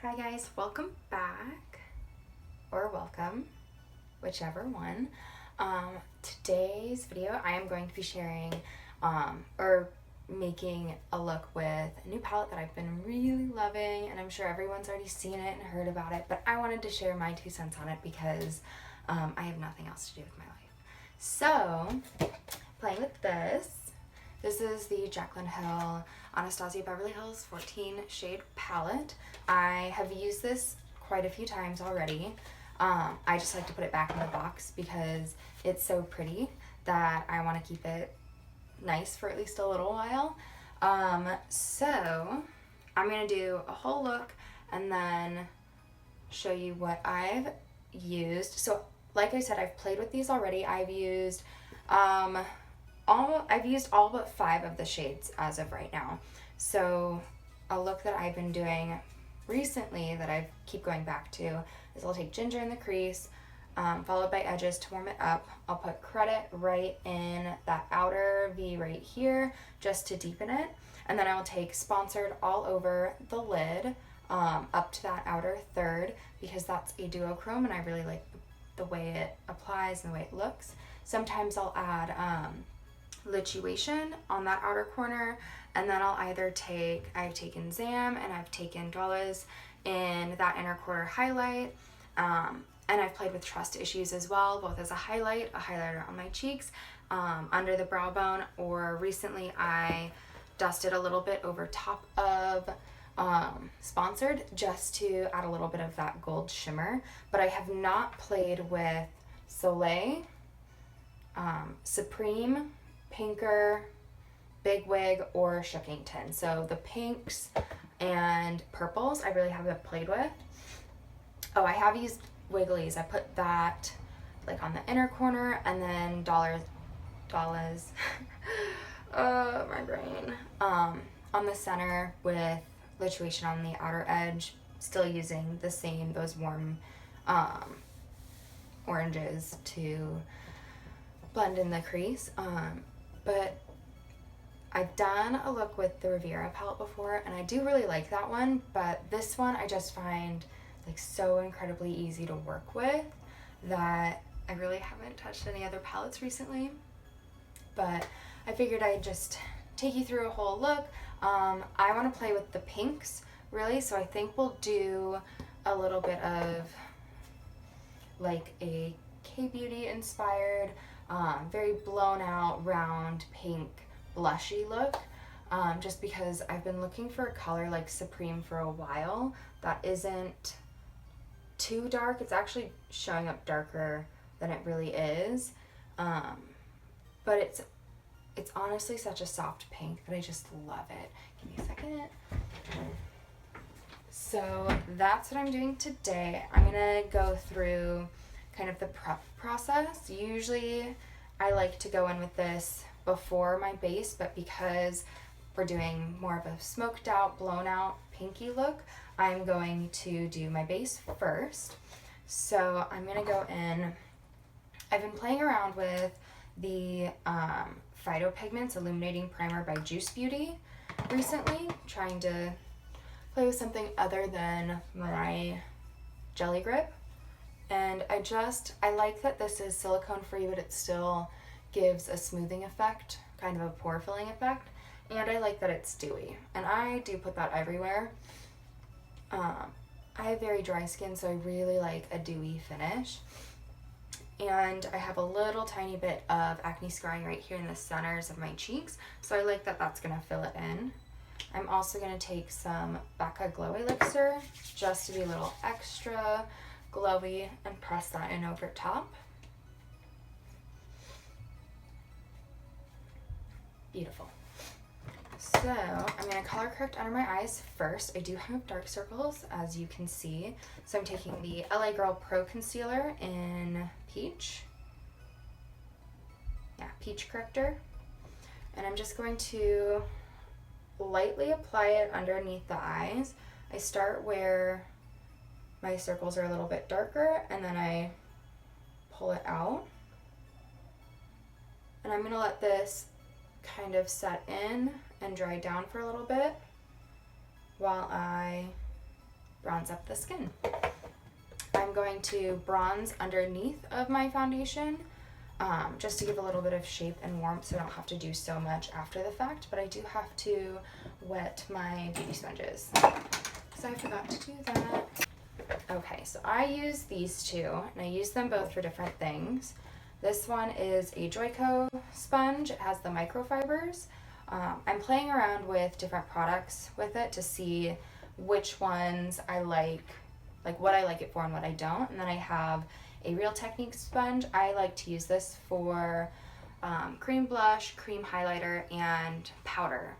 Hi guys, welcome back, or welcome, whichever one. Today's video I am going to be sharing or making a look with a new palette that I've been really loving, and I'm sure everyone's already seen it and heard about it, but I wanted to share my 2 cents on it because I have nothing else to do with my life. So, playing with this. This is the Jaclyn Hill Anastasia Beverly Hills 14 shade palette. I have used this quite a few times already. I just like to put it back in the box because it's so pretty that I want to keep it nice for at least a little while. So I'm going to do a whole look and then show you what I've used. So like I said, I've played with these already. I've used all but 5 of the shades as of right now. So a look that I've been doing recently that I keep going back to is I'll take ginger in the crease, followed by edges to warm it up. I'll put credit right in that outer V right here just to deepen it. And then I will take sponsored all over the lid up to that outer third because that's a duochrome and I really like the way it applies and the way it looks. Sometimes I'll add lituation on that outer corner, and then I've taken Zam and I've taken Dwellas in that inner quarter highlight, and I've played with trust issues as well, both as a highlighter on my cheeks, under the brow bone, or recently I dusted a little bit over top of sponsored just to add a little bit of that gold shimmer. But I have not played with Soleil, Supreme, Pinker, Big Wig, or Shookington. So the pinks and purples I really haven't played with. Oh, I have used Wigglies. I put that like on the inner corner, and then Dwellas my brain, on the center with lituation on the outer edge, still using the same, those warm oranges to blend in the crease. But I've done a look with the Riviera palette before, and I do really like that one, but this one I just find like so incredibly easy to work with that I really haven't touched any other palettes recently. But I figured I'd just take you through a whole look. I want to play with the pinks really, so I think we'll do a little bit of like a K-Beauty inspired, very blown out round pink blushy look, just because I've been looking for a color like Supreme for a while that isn't too dark. It's actually showing up darker than it really is, but it's honestly such a soft pink that I just love it. Give me a second. So that's what I'm doing today. I'm gonna go through kind of the prep process. Usually I like to go in with this before my base, but because we're doing more of a smoked out, blown out, pinky look, I'm going to do my base first. So I'm gonna go in. I've been playing around with the Phytopigments Illuminating Primer by Juice Beauty recently, trying to play with something other than my Jelly Grip. And I like that this is silicone free, but it still gives a smoothing effect, kind of a pore filling effect. And I like that it's dewy, and I do put that everywhere. I have very dry skin, so I really like a dewy finish. And I have a little tiny bit of acne scarring right here in the centers of my cheeks, so I like that that's gonna fill it in. I'm also gonna take some Becca Glow Elixir just to be a little extra glowy and press that in over top. Beautiful. So I'm going to color correct under my eyes first. I do have dark circles, as you can see. So I'm taking the LA Girl Pro Concealer in Peach. Yeah, Peach Corrector. And I'm just going to lightly apply it underneath the eyes. I start where my circles are a little bit darker, and then I pull it out. And I'm going to let this kind of set in and dry down for a little bit while I bronze up the skin. I'm going to bronze underneath of my foundation, just to give a little bit of shape and warmth so I don't have to do so much after the fact, but I do have to wet my beauty sponges. So I forgot to do that. Okay, so I use these two, and I use them both for different things. This one is a Joico sponge. It has the microfibers. I'm playing around with different products with it to see which ones I like what I like it for and what I don't. And then I have a Real Technique sponge. I like to use this for cream blush, cream highlighter, and powder.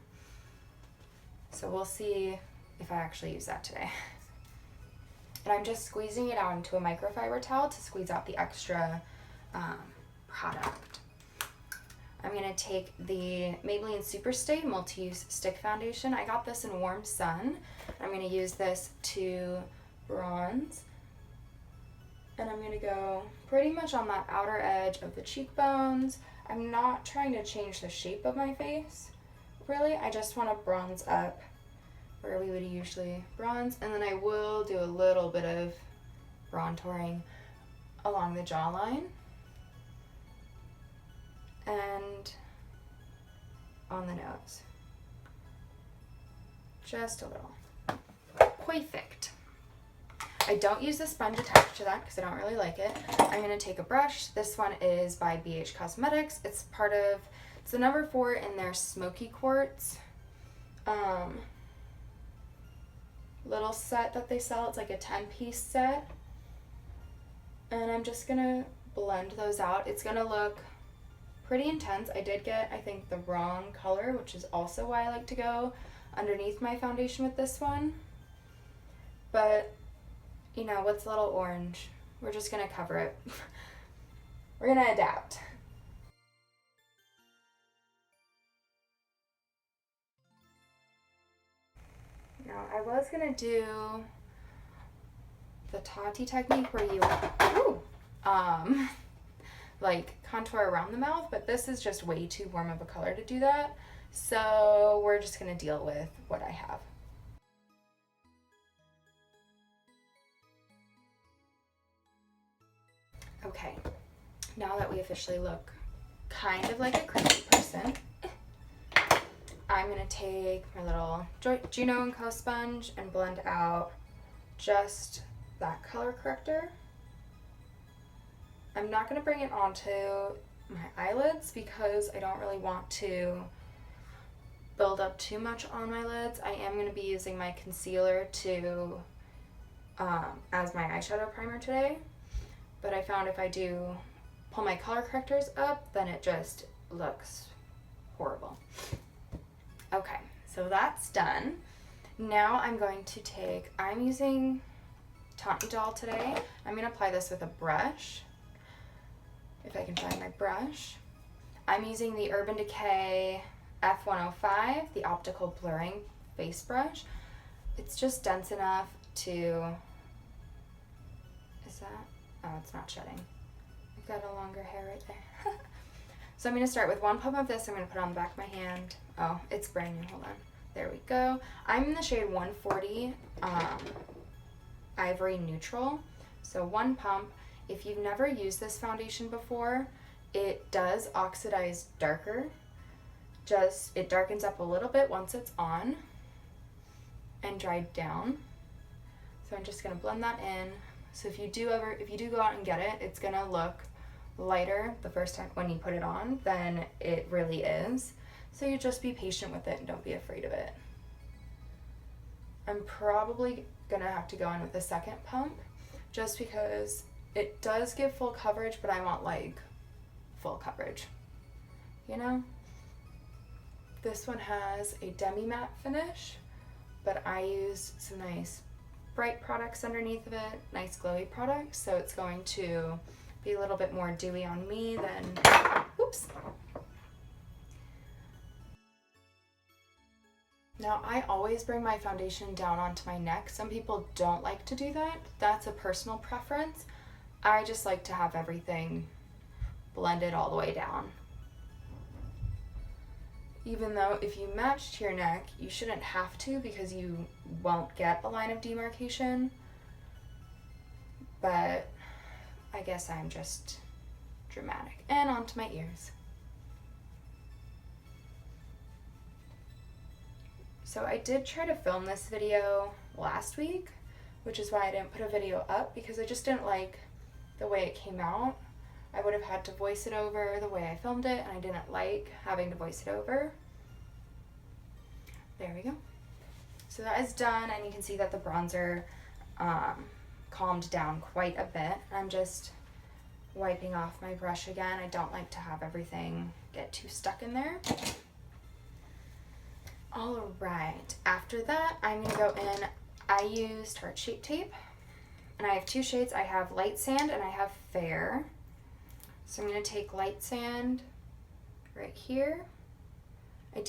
So we'll see if I actually use that today. And I'm just squeezing it out into a microfiber towel to squeeze out the extra product. I'm going to take the Maybelline Superstay Multi-Use Stick Foundation. I got this in Warm Sun. I'm going to use this to bronze. And I'm going to go pretty much on that outer edge of the cheekbones. I'm not trying to change the shape of my face, really. I just want to bronze up where we would usually bronze. And then I will do a little bit of contouring along the jawline and on the nose. Just a little. Perfect. I don't use the sponge attached to that because I don't really like it. I'm going to take a brush. This one is by BH Cosmetics. It's the number 4 in their Smoky Quartz little set that they sell. It's like a 10-piece set. And I'm just going to blend those out. It's going to look pretty intense. I did get, I think, the wrong color, which is also why I like to go underneath my foundation with this one. But, you know, what's a little orange? We're just going to cover it. We're going to adapt. Now, I was going to do the Tati technique where you, like contour around the mouth, but this is just way too warm of a color to do that. So we're just going to deal with what I have. Okay, now that we officially look kind of like a crazy person, I'm going to take my little Juno & Co sponge and blend out just that color corrector. I'm not going to bring it onto my eyelids because I don't really want to build up too much on my lids. I am going to be using my concealer to as my eyeshadow primer today, but I found if I do pull my color correctors up, then it just looks horrible. Okay, so that's done. Now I'm going to I'm using Taunt Doll today. I'm going to apply this with a brush, if I can find my brush. I'm using the Urban Decay F105, the optical blurring face brush. It's just dense enough to, is that, oh, it's not shedding. I've got a longer hair right there. So I'm going to start with one pump of this. I'm going to put it on the back of my hand. Oh, it's brand new. Hold on. There we go. I'm in the shade 140 Ivory Neutral. So one pump. If you've never used this foundation before, it does oxidize darker. It darkens up a little bit once it's on and dried down. So I'm just going to blend that in. So if you do go out and get it, it's going to look lighter the first time when you put it on than it really is. So you just be patient with it and don't be afraid of it. I'm probably gonna have to go in with a second pump just because it does give full coverage, but I want like full coverage, you know? This one has a demi-matte finish, but I use some nice bright products underneath of it, nice glowy products, so it's going to be a little bit more dewy on me than, oops. Now, I always bring my foundation down onto my neck. Some people don't like to do that. That's a personal preference. I just like to have everything blended all the way down. even though if you matched your neck, you shouldn't have to because you won't get a line of demarcation. But I guess I'm just dramatic. And onto my ears. So I did try to film this video last week, which is why I didn't put a video up, because I just didn't like the way it came out. I would have had to voice it over the way I filmed it, and I didn't like having to voice it over. There we go. So that is done, and you can see that the bronzer calmed down quite a bit. I'm just wiping off my brush again. I don't like to have everything get too stuck in there. All right, after that, I'm gonna go in. I used Heart Shape tape, and I have two shades. I have Light Sand and I have Fair. So I'm gonna take Light Sand right here. I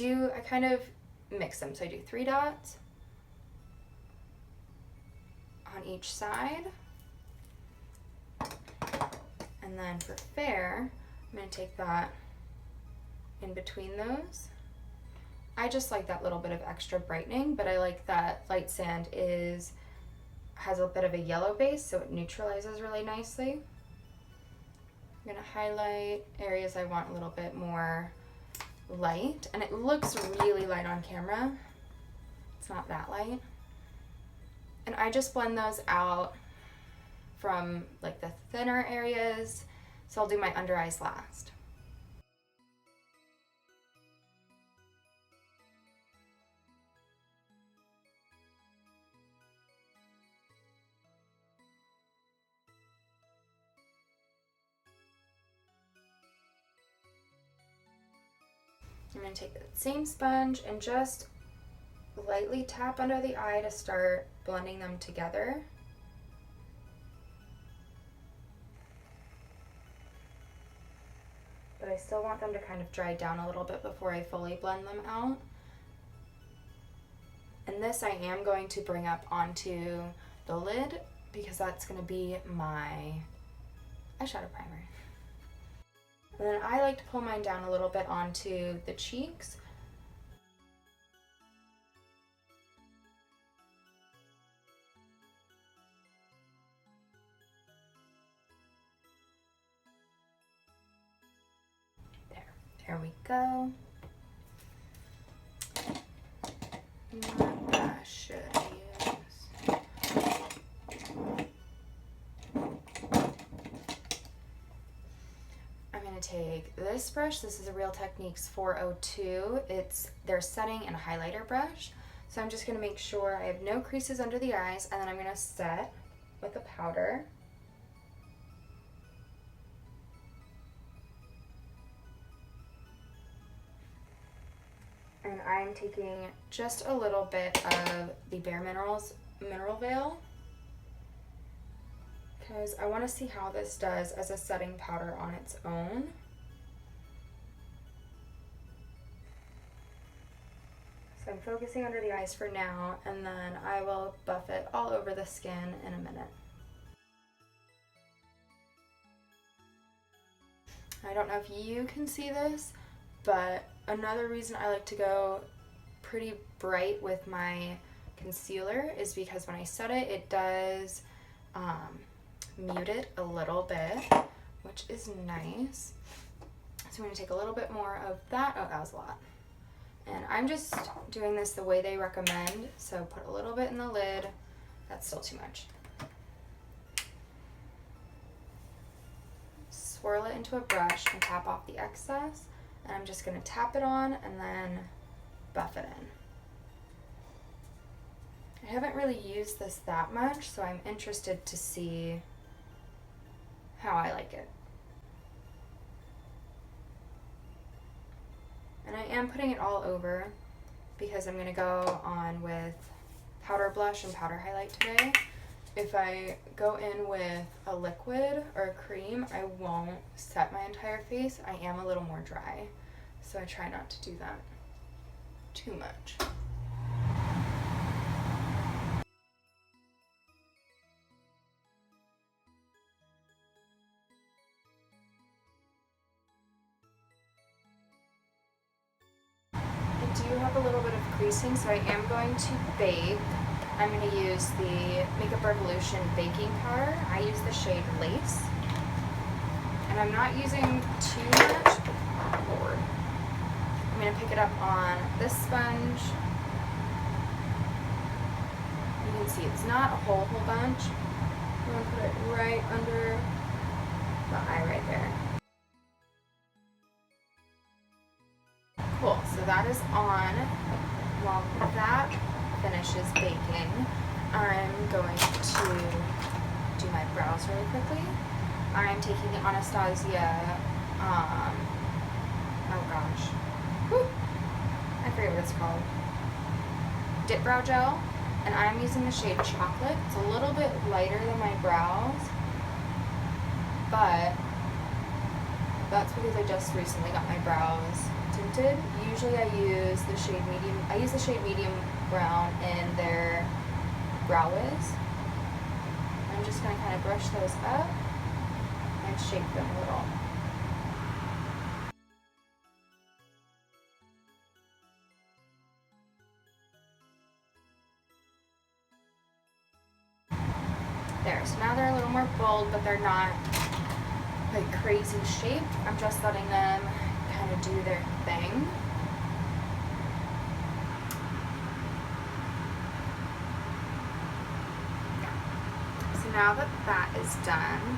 kind of mix them. So I do 3 dots on each side. And then for Fair, I'm gonna take that in between those. I just like that little bit of extra brightening, but I like that Light Sand has a bit of a yellow base, so it neutralizes really nicely. I'm gonna highlight areas I want a little bit more light, and it looks really light on camera. It's not that light. And I just blend those out from like the thinner areas, so I'll do my under eyes last. I'm going to take that same sponge and just lightly tap under the eye to start blending them together. But I still want them to kind of dry down a little bit before I fully blend them out. And this I am going to bring up onto the lid because that's going to be my eyeshadow primer. And then I like to pull mine down a little bit onto the cheeks. There we go. What brush should I use? I'm going to take this brush. This is a Real Techniques 402. It's their setting and highlighter brush. So I'm just going to make sure I have no creases under the eyes, and then I'm going to set with a powder. And I'm taking just a little bit of the Bare Minerals Mineral Veil because I want to see how this does as a setting powder on its own. So I'm focusing under the eyes for now, and then I will buff it all over the skin in a minute. I don't know if you can see this, but another reason I like to go pretty bright with my concealer is because when I set it, it does mute it a little bit, which is nice. So I'm going to take a little bit more of that. Oh, that was a lot. And I'm just doing this the way they recommend, so put a little bit in the lid. That's still too much. Swirl it into a brush and tap off the excess. And I'm just going to tap it on and then buff it in. I haven't really used this that much, so I'm interested to see how I like it. And I am putting it all over because I'm going to go on with powder blush and powder highlight today. If I go in with a liquid or a cream, I won't set my entire face. I am a little more dry, so I try not to do that too much. do have a little bit of creasing, so I am going to bake. I'm going to use the Makeup Revolution baking powder. I use the shade Lace. And I'm not using too much. Lord. I'm going to pick it up on this sponge. You can see it's not a whole bunch. I'm going to put it right under the eye right there. Cool, so that is on. While that finishes baking, I'm going to do my brows really quickly. I'm taking the Anastasia, oh gosh, whew, I forget what it's called, Dip Brow Gel, and I'm using the shade Chocolate. It's a little bit lighter than my brows, but that's because I just recently got my brows tinted. Usually I use the shade medium brown in their Brow Wiz. I'm just going to kind of brush those up and shape them a little. There, so now they're a little more bold, but they're not like crazy shaped. I'm just letting them kind of do their thing. So now that that is done,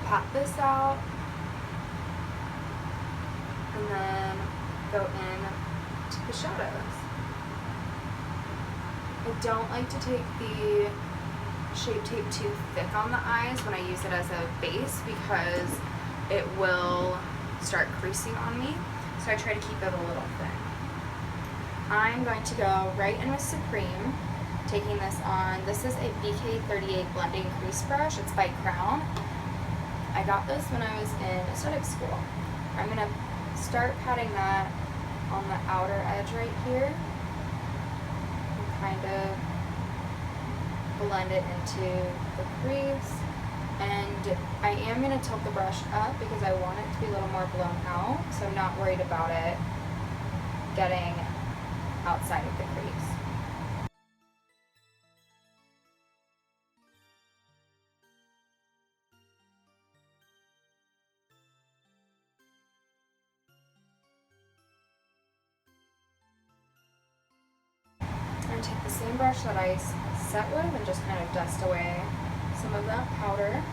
pop this out and then go in to the shadows. I don't like to take the Shape Tape too thick on the eyes when I use it as a base because it will start creasing on me, so I try to keep it a little thin. I'm going to go right in with Supreme, taking this on. This is a BK38 blending crease brush. It's by Crown. I got this when I was in aesthetic school. I'm going to start patting that on the outer edge right here and kind of blend it into the crease. And I am going to tilt the brush up because I want it to be a little more blown out, so I'm not worried about it getting outside of the crease. And take the same brush that I set with and just kind of dust away some of that powder.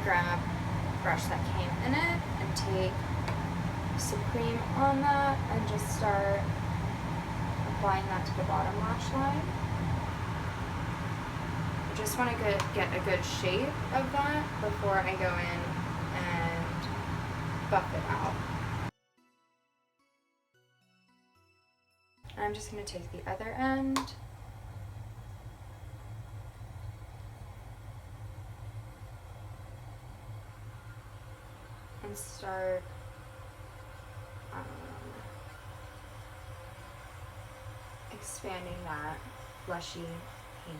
Grab a brush that came in it and take Supreme on that and just start applying that to the bottom lash line. I just want to get a good shape of that before I go in and buff it out. I'm just going to take the other end and start expanding that blushy pink.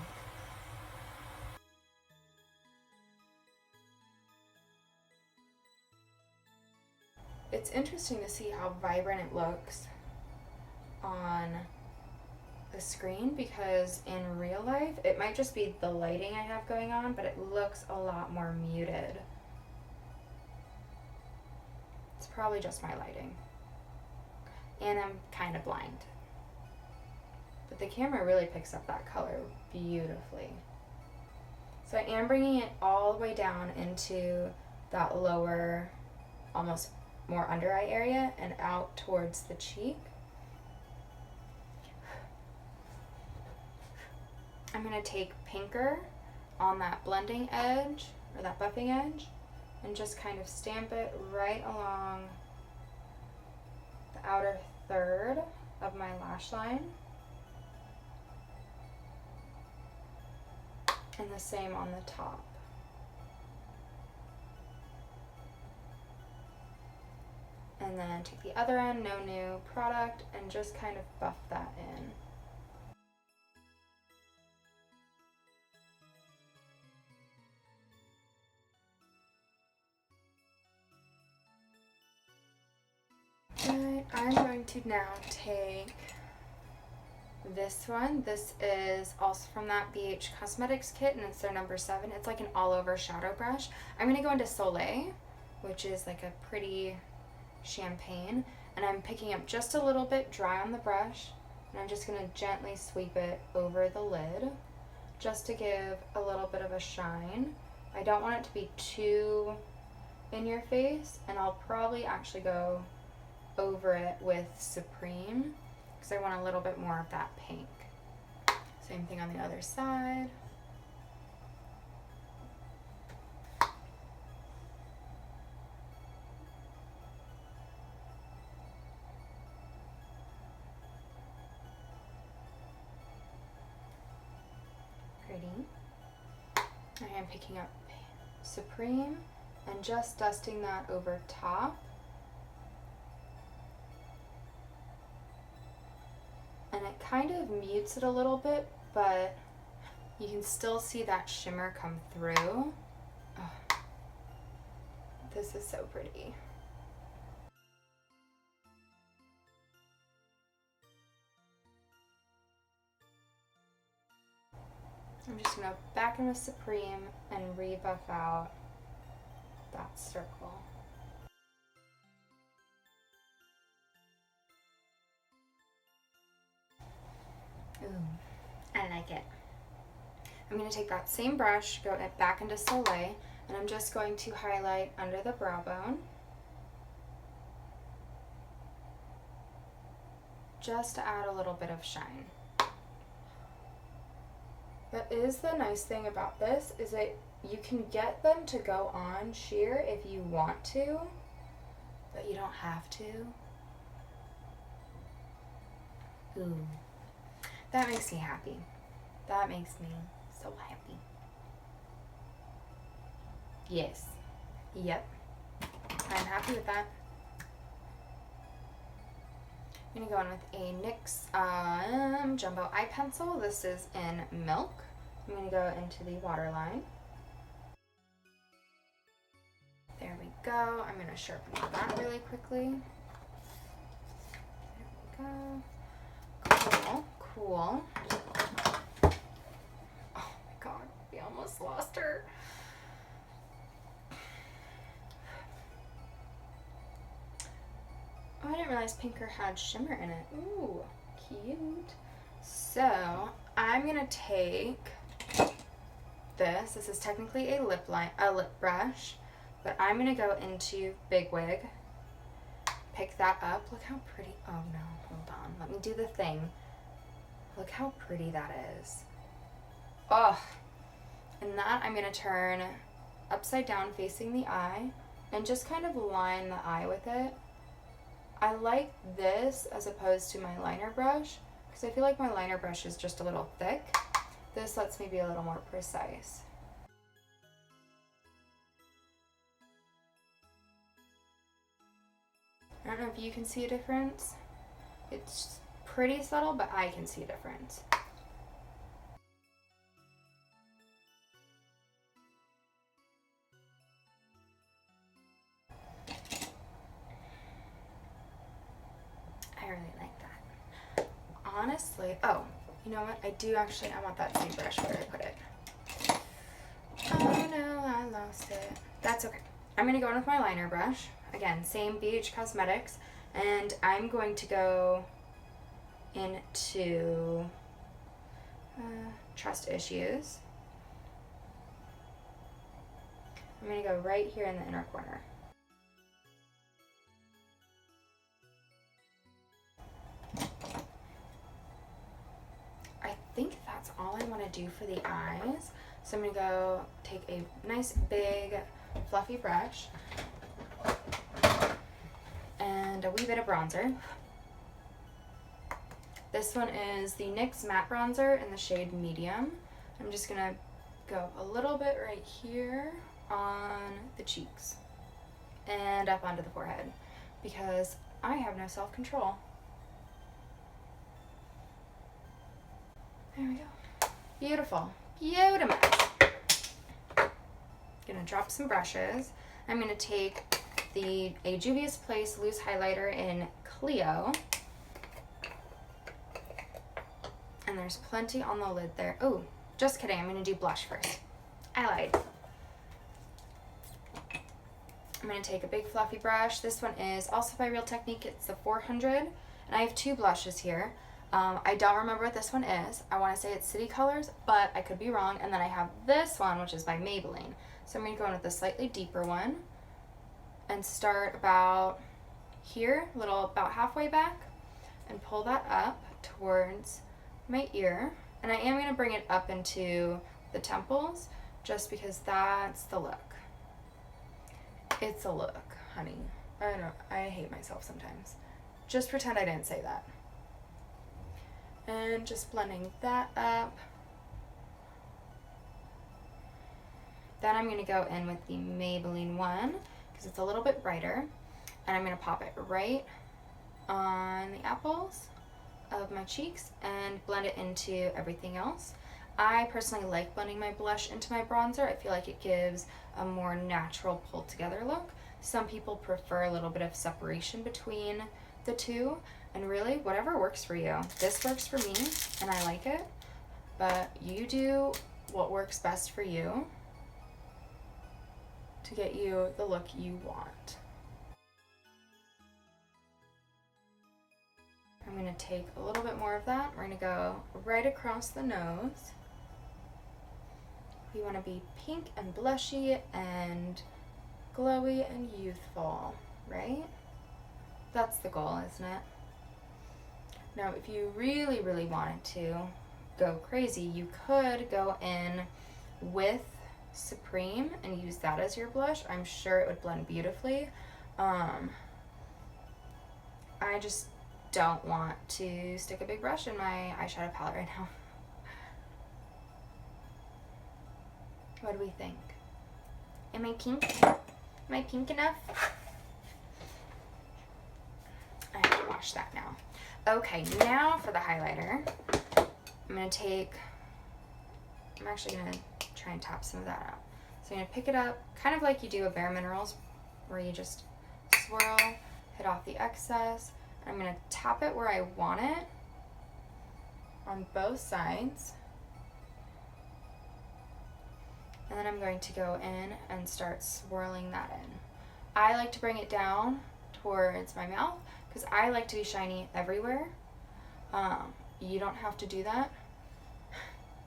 It's interesting to see how vibrant it looks on the screen because in real life, it might just be the lighting I have going on, but it looks a lot more muted. It's probably just my lighting. And I'm kind of blind. But the camera really picks up that color beautifully. So I am bringing it all the way down into that lower, almost more under eye area and out towards the cheek. I'm going to take Pinker on that blending edge, or that buffing edge, and just kind of stamp it right along the outer third of my lash line. And the same on the top. And then take the other end, no new product, and just kind of buff that in. to now take this one. This is also from that BH Cosmetics kit, and it's their number 7. It's like an all-over shadow brush. I'm going to go into Soleil, which is like a pretty champagne, and I'm picking up just a little bit dry on the brush, and I'm just going to gently sweep it over the lid just to give a little bit of a shine. I don't want it to be too in your face, and I'll probably actually go over it with Supreme because I want a little bit more of that pink. Same thing on the other side. Pretty. I am picking up Supreme and just dusting that over top. And it kind of mutes it a little bit, but you can still see that shimmer come through. Oh, this is so pretty. I'm just going to back in with Supreme and rebuff out that circle. Ooh, I like it. I'm going to take that same brush, go back into Soleil, and I'm just going to highlight under the brow bone. Just to add a little bit of shine. That is the nice thing about this, is that you can get them to go on sheer if you want to, but you don't have to. Ooh. That makes me happy. That makes me so happy. Yes. Yep. I'm happy with that. I'm going to go in with a NYX Jumbo Eye Pencil. This is in Milk. I'm going to go into the waterline. There we go. I'm going to sharpen that really quickly. There we go. Cool. Cool. Oh my god, we almost lost her. Oh, I didn't realize Pinker had shimmer in it. Ooh, cute. So, I'm gonna take this. This is technically a lip brush, but I'm gonna go into Big Wig. Pick that up. Look how pretty. Oh no, hold on. Let me do the thing. Look how pretty that is. Oh, and that I'm gonna turn upside down facing the eye and just kind of line the eye with it. I like this as opposed to my liner brush because I feel like my liner brush is just a little thick. This lets me be a little more precise. I don't know if you can see a difference. It's pretty subtle, but I can see a difference. I really like that. Honestly, oh, you know what? I want that same brush where I put it. Oh no, I lost it. That's okay. I'm going to go in with my liner brush. Again, same BH Cosmetics. And I'm going to go into Trust Issues. I'm going to go right here in the inner corner. I think that's all I want to do for the eyes. So I'm going to go take a nice big fluffy brush and a wee bit of bronzer. This one is the NYX Matte Bronzer in the shade Medium. I'm just going to go a little bit right here on the cheeks and up onto the forehead because I have no self-control. There we go. Beautiful. Beautiful. Gonna drop some brushes. I'm gonna take the A Juvia's Place loose highlighter in Clio And there's plenty on the lid there. Oh, just kidding. I'm going to do blush first. I lied. I'm going to take a big fluffy brush. This one is also by Real Technique. It's the 400. And I have two blushes here. I don't remember what this one is. I want to say it's City Colors, but I could be wrong. And then I have this one, which is by Maybelline. So I'm going to go in with a slightly deeper one and start about here, about halfway back, and pull that up towards my ear. And I am going to bring it up into the temples just because that's the look. It's a look, honey. I don't know. I hate myself sometimes. Just pretend I didn't say that. And just blending that up. Then I'm going to go in with the Maybelline one because it's a little bit brighter. And I'm going to pop it right on the apples of my cheeks and blend it into everything else. I personally like blending my blush into my bronzer. I feel like it gives a more natural pulled together look. Some people prefer a little bit of separation between the two, and really whatever works for you. This works for me and I like it, but you do what works best for you to get you the look you want. I'm going to take a little bit more of that. We're going to go right across the nose. We want to be pink and blushy and glowy and youthful, right? That's the goal, isn't it? Now, if you really, really wanted to go crazy, you could go in with Supreme and use that as your blush. I'm sure it would blend beautifully. I just don't want to stick a big brush in my eyeshadow palette right now. What do we think? Am I pink? Am I pink enough? I have to wash that now. Okay, now for the highlighter. I'm actually going to try and tap some of that out. So I'm going to pick it up, kind of like you do a Bare Minerals, where you just swirl, hit off the excess. I'm going to tap it where I want it on both sides. And then I'm going to go in and start swirling that in. I like to bring it down towards my mouth because I like to be shiny everywhere. You don't have to do that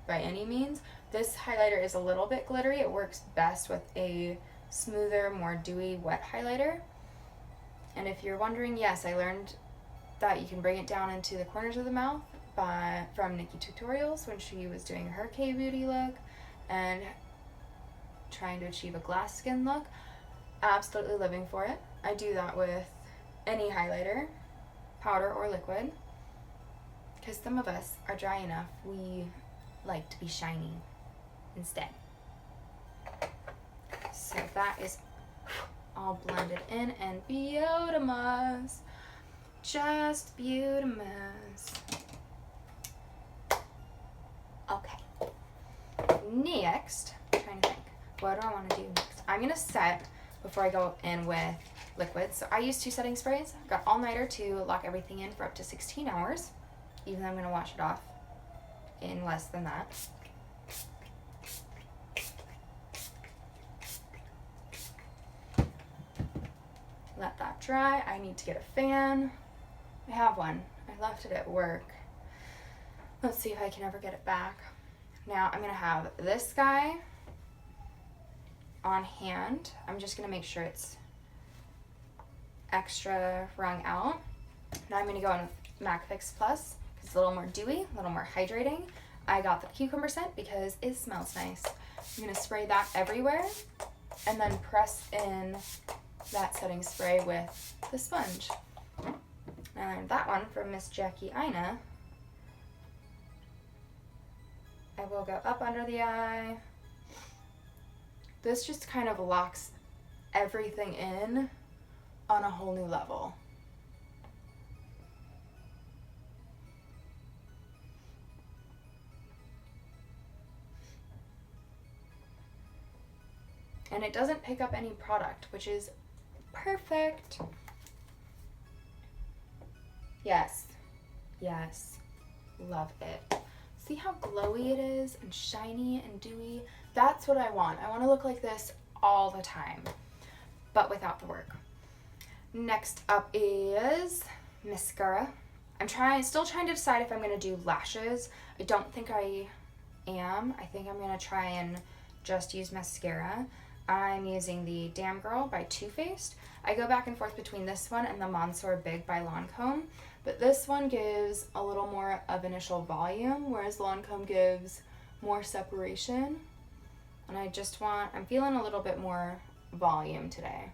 by any means. This highlighter is a little bit glittery. It works best with a smoother, more dewy, wet highlighter. And if you're wondering, yes, I learned that you can bring it down into the corners of the mouth from Nikki Tutorials when she was doing her K-Beauty look and trying to achieve a glass skin look. Absolutely living for it. I do that with any highlighter, powder or liquid, because some of us are dry enough. We like to be shiny instead. So that is all blended in and beautimous. Just beautimous. Okay. Next, I'm trying to think. What do I want to do next? I'm going to set before I go in with liquids. So I use 2 setting sprays. I've got all-nighter to lock everything in for up to 16 hours, even though I'm going to wash it off in less than that. Let that dry. I need to get a fan. I have one. I left it at work. Let's see if I can ever get it back. Now I'm going to have this guy on hand. I'm just going to make sure it's extra wrung out. Now I'm going to go in with MAC Fix Plus because it's a little more dewy, a little more hydrating. I got the cucumber scent because it smells nice. I'm going to spray that everywhere and then press in that setting spray with the sponge. And I learned that one from Miss Jackie Aina. I will go up under the eye. This just kind of locks everything in on a whole new level. And it doesn't pick up any product, which is perfect. Yes, yes, love it. See how glowy it is and shiny and dewy? That's what I want. I want to look like this all the time, but without the work. Next up is mascara. I'm still trying to decide if I'm going to do lashes. I don't think I am. I think I'm going to try and just use mascara. I'm using the Damn Girl by Too Faced. I go back and forth between this one and the Mansour Big by Lancome, but this one gives a little more of initial volume, whereas Lancome gives more separation. And I'm feeling a little bit more volume today.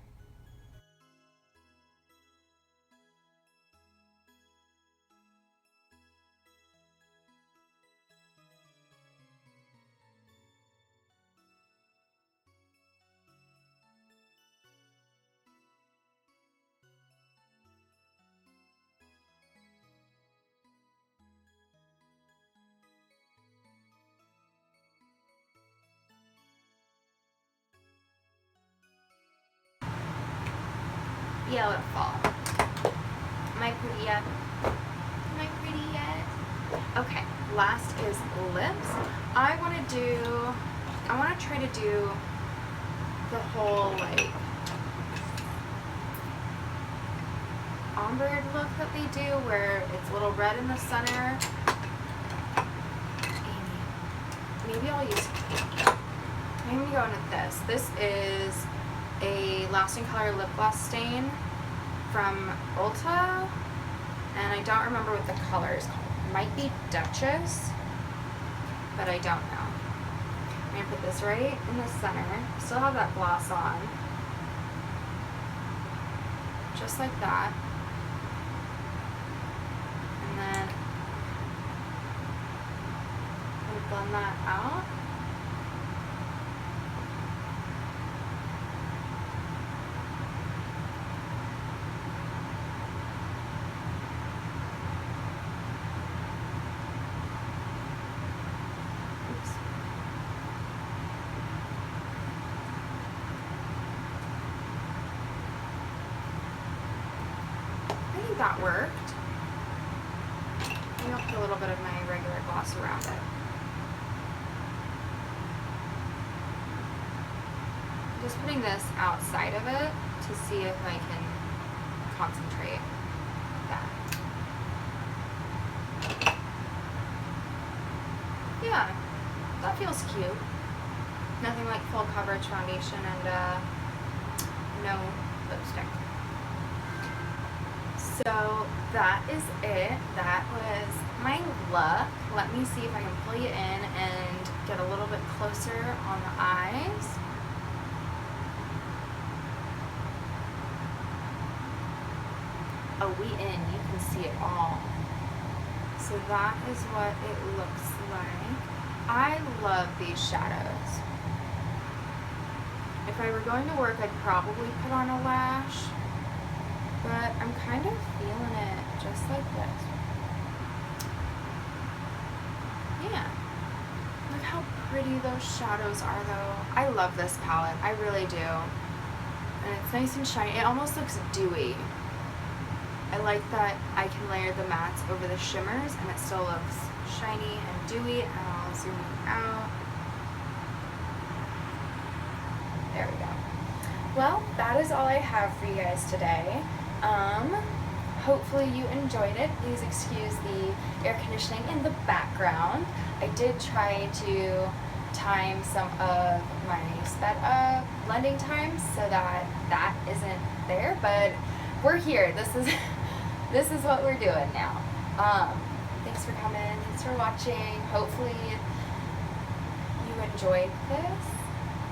Yeah, let it fall. Am I pretty yet? Am I pretty yet? Okay, last is lips. I want to try to do the whole like ombre look that they do where it's a little red in the center. Maybe I'll use, I'm going to go in with this. This is a Lasting Color lip gloss stain from Ulta, and I don't remember what the color is called. It might be Duchess, but I don't know. I'm going to put this right in the center. Still have that gloss on. Just like that. And then I'm going to blend that out. That worked. Maybe I'll put a little bit of my regular gloss around it. I'm just putting this outside of it to see if I can concentrate that. Yeah, that feels cute. Nothing like full coverage foundation and no lipstick. So that is it. That was my look. Let me see if I can pull you in and get a little bit closer on the eyes. Oh, we in. You can see it all. So that is what it looks like. I love these shadows. If I were going to work, I'd probably put on a lash. But I'm kind of feeling it just like this. Yeah. Look how pretty those shadows are though. I love this palette. I really do. And it's nice and shiny. It almost looks dewy. I like that I can layer the mattes over the shimmers and it still looks shiny and dewy. And I'll zoom out. There we go. Well, that is all I have for you guys today. Hopefully you enjoyed it. Please excuse the air conditioning in the background. I did try to time some of my sped up blending times so that that isn't there, but we're here. This is what we're doing now. Thanks for coming. Thanks for watching. Hopefully you enjoyed this.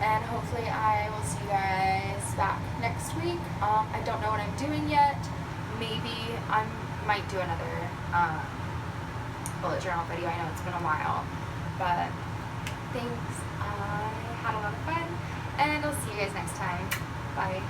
And hopefully I will see you guys back next week. I don't know what I'm doing yet. Maybe I might do another bullet journal video. I know it's been a while. But thanks. I had a lot of fun. And I'll see you guys next time. Bye.